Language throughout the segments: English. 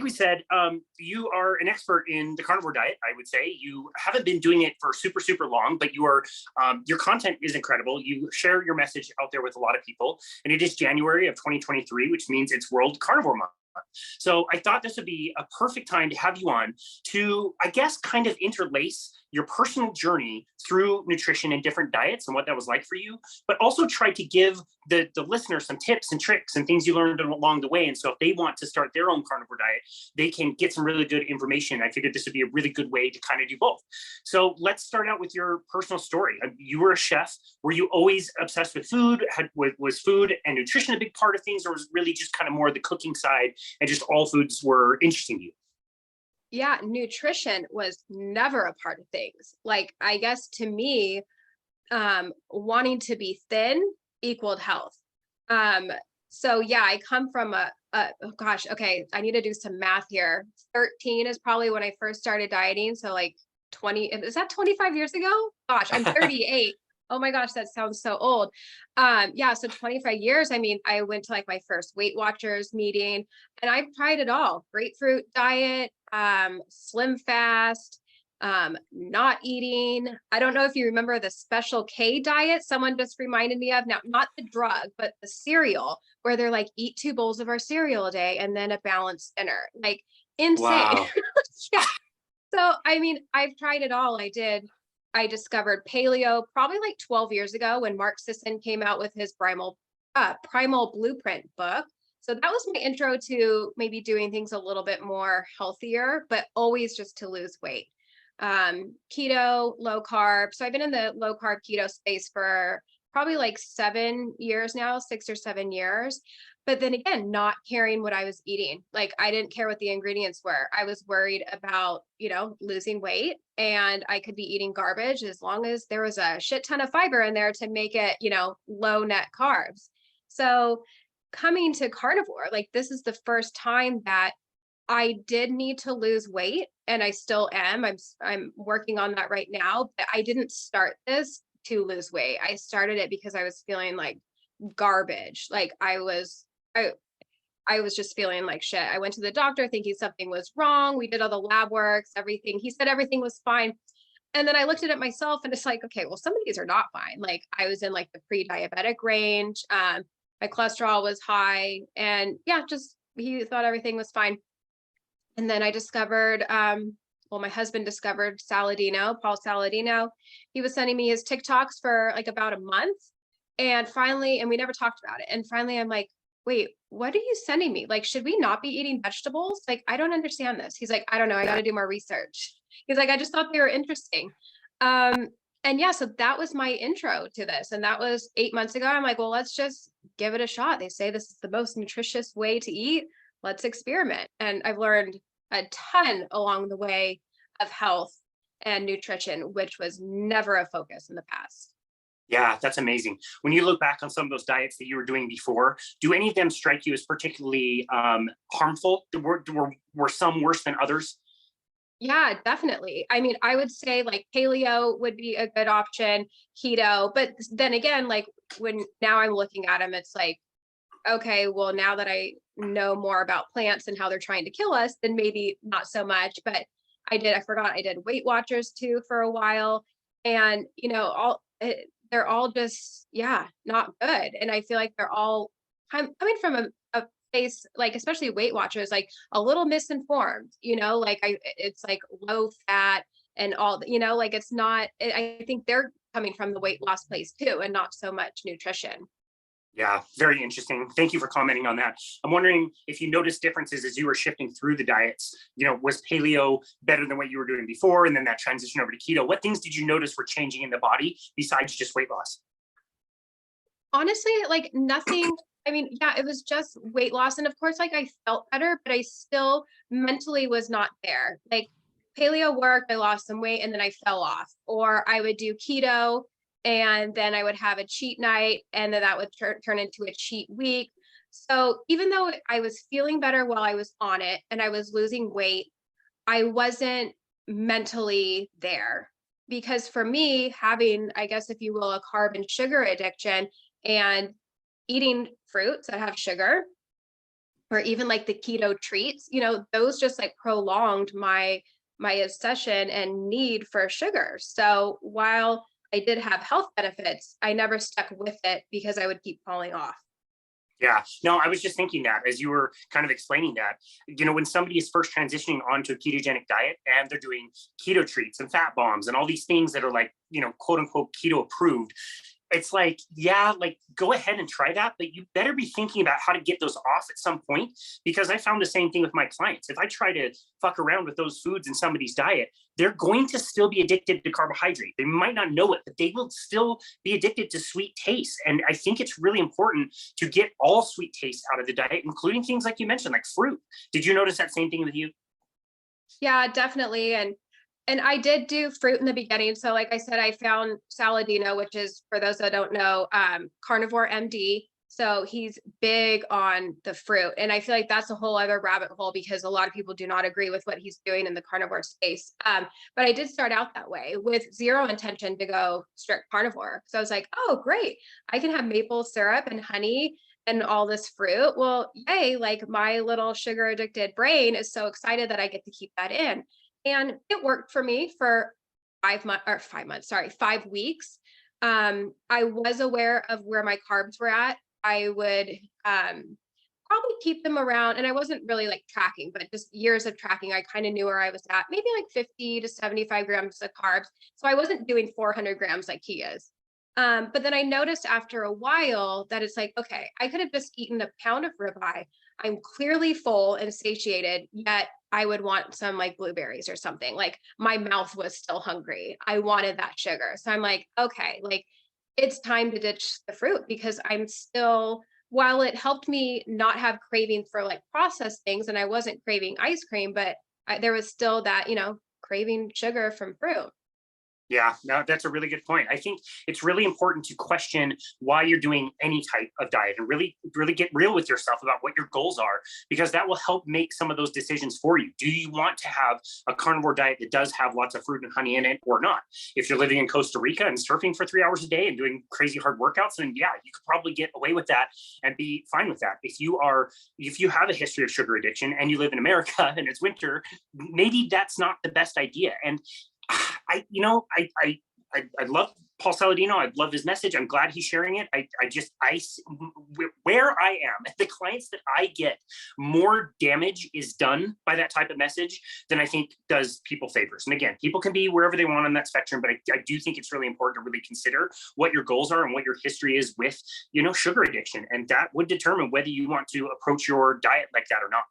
we said, you are an expert in the carnivore diet. I would say you haven't been doing it for super, super long, but you are, your content is incredible. You share your message out there with a lot of people, and it is January of 2023, which means it's World Carnivore Month. So I thought this would be a perfect time to have you on to, I guess, kind of interlace your personal journey through nutrition and different diets and what that was like for you, but also try to give the listener some tips and tricks and things you learned along the way. And so if they want to start their own carnivore diet, they can get some really good information. I figured this would be a really good way to kind of do both. So let's start out with your personal story. You were a chef. Were you always obsessed with food? Was food and nutrition a big part of things, or was it really just kind of more the cooking side and just all foods were interesting to you? Yeah, nutrition was never a part of things. Like, I guess to me, wanting to be thin equaled health. So yeah, I come from oh gosh, okay, I need to do some math here. 13 is probably when I first started dieting. So like 20, is that 25 years ago? Gosh, I'm 38. Oh my gosh, that sounds so old. Yeah, so 25 years. I mean, I went to like my first Weight Watchers meeting, and I've tried it all. Grapefruit diet, slim fast, not eating. I don't know if you remember the Special K diet. Someone just reminded me of, now, not the drug, but the cereal, where they're like, eat 2 bowls of our cereal a day and then a balanced dinner. Like, insane. Wow. Yeah. So, I mean, I've tried it all. I discovered paleo probably like 12 years ago when Mark Sisson came out with his Primal Blueprint book. So that was my intro to maybe doing things a little bit more healthier, but always just to lose weight. Keto, low carb. So I've been in the low carb keto space for probably like 7 years now, 6 or 7 years. But then again, not caring what I was eating. Like, I didn't care what the ingredients were. I was worried about, losing weight, and I could be eating garbage as long as there was a shit ton of fiber in there to make it, low net carbs. So coming to carnivore, like, this is the first time that I did need to lose weight, and I still am. I'm working on that right now, but I didn't start this to lose weight. I started it because I was feeling like garbage. Like, I was just feeling like shit. I went to the doctor thinking something was wrong. We did all the lab works, everything. He said everything was fine. And then I looked at it myself, and it's like, okay, well, some of these are not fine. Like, I was in like the pre-diabetic range. My cholesterol was high, and yeah, just, he thought everything was fine. And then I discovered, my husband discovered Paul Saladino. He was sending me his TikToks for like about a month. And finally, and we never talked about it. And finally, I'm like, wait, what are you sending me? Like, should we not be eating vegetables? Like, I don't understand this. He's like, I don't know. I got to do more research. He's like, I just thought they were interesting. And yeah, so that was my intro to this. And that was 8 months ago. I'm like, well, let's just give it a shot. They say this is the most nutritious way to eat. Let's experiment. And I've learned a ton along the way of health and nutrition, which was never a focus in the past. Yeah, that's amazing. When you look back on some of those diets that you were doing before, do any of them strike you as particularly harmful? Were some worse than others? Yeah, definitely. I mean, I would say like paleo would be a good option, keto, but then again, like, when now I'm looking at them, it's like, okay, well, now that I know more about plants and how they're trying to kill us, then maybe not so much. But I did Weight Watchers too for a while. And, they're all just, yeah, not good. And I feel like they're all coming from a place, like, especially Weight Watchers, like a little misinformed, like, it's like low fat and all, like, it's not, I think they're coming from the weight loss place too, and not so much nutrition. Yeah, very interesting. Thank you for commenting on that. I'm wondering if you noticed differences as you were shifting through the diets. Was paleo better than what you were doing before? And then that transition over to keto. What things did you notice were changing in the body besides just weight loss? Honestly, like, nothing. I mean, yeah, it was just weight loss. And of course, like, I felt better, but I still mentally was not there. Like, paleo worked, I lost some weight, and then I fell off. Or I would do keto, and then I would have a cheat night, and then that would turn into a cheat week. So even though I was feeling better while I was on it and I was losing weight, I wasn't mentally there. Because for me, having, I guess, if you will, a carb and sugar addiction, and eating fruits that have sugar, or even like the keto treats, those just like prolonged my obsession and need for sugar. So while I did have health benefits, I never stuck with it because I would keep falling off. Yeah, no, I was just thinking that as you were kind of explaining that, when somebody is first transitioning onto a ketogenic diet and they're doing keto treats and fat bombs and all these things that are like, quote unquote keto approved, it's like, yeah, like go ahead and try that, but you better be thinking about how to get those off at some point, because I found the same thing with my clients. If I try to fuck around with those foods in somebody's diet, they're going to still be addicted to carbohydrate. They might not know it, but they will still be addicted to sweet taste. And I think it's really important to get all sweet taste out of the diet, including things like you mentioned, like fruit. Did you notice that same thing with you? Yeah, definitely. And I did do fruit in the beginning. So like I said, I found Saladino, which is, for those that don't know, Carnivore MD. So he's big on the fruit. And I feel like that's a whole other rabbit hole because a lot of people do not agree with what he's doing in the carnivore space. But I did start out that way with zero intention to go strict carnivore. So I was like, oh, great. I can have maple syrup and honey and all this fruit. Well, yay, like my little sugar addicted brain is so excited that I get to keep that in. And it worked for me for 5 weeks. I was aware of where my carbs were at. I would probably keep them around, and I wasn't really like tracking, but just years of tracking, I kind of knew where I was at, maybe like 50 to 75 grams of carbs. So I wasn't doing 400 grams like he is. But then I noticed after a while that it's like, okay, I could have just eaten a pound of ribeye. I'm clearly full and satiated, yet I would want some like blueberries or something. Like my mouth was still hungry. I wanted that sugar. So I'm like, okay, like it's time to ditch the fruit because I'm still, while it helped me not have cravings for like processed things and I wasn't craving ice cream, but there was still that, craving sugar from fruit. Yeah, no, that's a really good point. I think it's really important to question why you're doing any type of diet and really, really get real with yourself about what your goals are, because that will help make some of those decisions for you. Do you want to have a carnivore diet that does have lots of fruit and honey in it or not? If you're living in Costa Rica and surfing for 3 hours a day and doing crazy hard workouts, then yeah, you could probably get away with that and be fine with that. If you have a history of sugar addiction and you live in America and it's winter, maybe that's not the best idea. And I love Paul Saladino. I love his message. I'm glad he's sharing it. Where I am, the clients that I get, more damage is done by that type of message than I think does people favors. And again, people can be wherever they want on that spectrum, but I do think it's really important to really consider what your goals are and what your history is with, sugar addiction. And that would determine whether you want to approach your diet like that or not.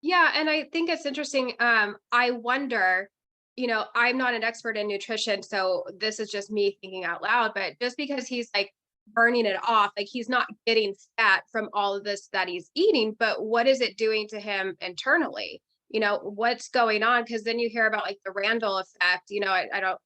Yeah. And I think it's interesting. I wonder, I'm not an expert in nutrition, so this is just me thinking out loud, but just because he's like burning it off, like he's not getting fat from all of this that he's eating, but what is it doing to him internally? What's going on? Because then you hear about like the Randall effect, I don't,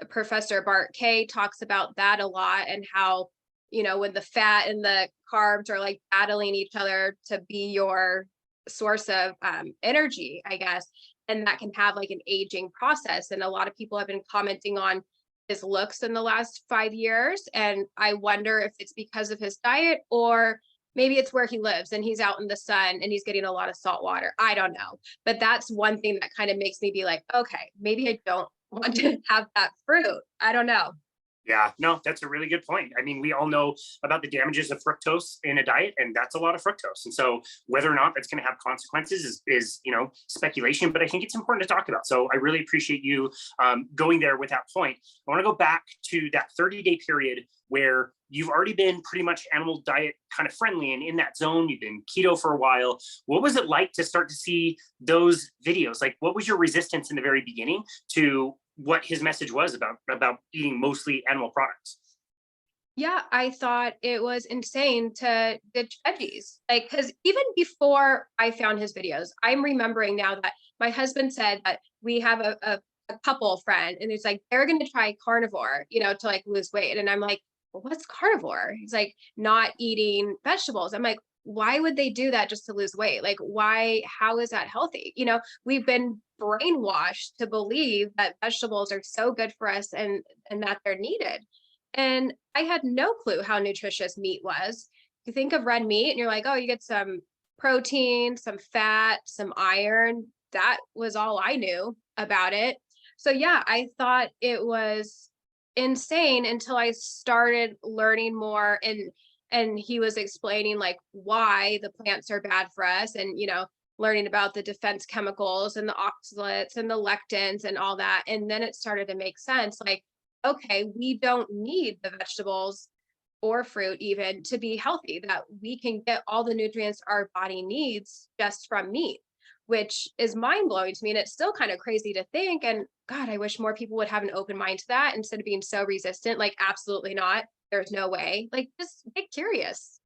Professor Bart K talks about that a lot and how, when the fat and the carbs are like battling each other to be your source of energy, I guess. And that can have like an aging process. And a lot of people have been commenting on his looks in the last 5 years. And I wonder if it's because of his diet or maybe it's where he lives and he's out in the sun and he's getting a lot of salt water. I don't know. But that's one thing that kind of makes me be like, okay, maybe I don't want to have that fruit. I don't know. Yeah, no, that's a really good point. I mean, we all know about the damages of fructose in a diet, and that's a lot of fructose. And so whether or not that's going to have consequences is speculation, but I think it's important to talk about. So I really appreciate you going there with that point. I want to go back to that 30-day period where you've already been pretty much animal diet kind of friendly and in that zone. You've been keto for a while. What was it like to start to see those videos? Like, what was your resistance in the very beginning to what his message was about eating mostly animal products? Yeah, I thought it was insane to ditch veggies. Like, because even before I found his videos, I'm remembering now that my husband said that we have a couple friend and it's like, they're going to try carnivore, to like lose weight. And I'm like, well, what's carnivore? He's like, not eating vegetables. I'm like, why would they do that just to lose weight? Like, why, how is that healthy? We've been brainwashed to believe that vegetables are so good for us and that they're needed. And I had no clue how nutritious meat was. You think of red meat and you're like, oh, you get some protein, some fat, some iron. That was all I knew about it. So yeah, I thought it was insane until I started learning more, and he was explaining like why the plants are bad for us, and learning about the defense chemicals and the oxalates and the lectins and all that. And then it started to make sense, like, okay, we don't need the vegetables or fruit even to be healthy, that we can get all the nutrients our body needs just from meat, which is mind blowing to me. And it's still kind of crazy to think. And God, I wish more people would have an open mind to that instead of being so resistant. Like, absolutely not. There's no way. Like, just get curious.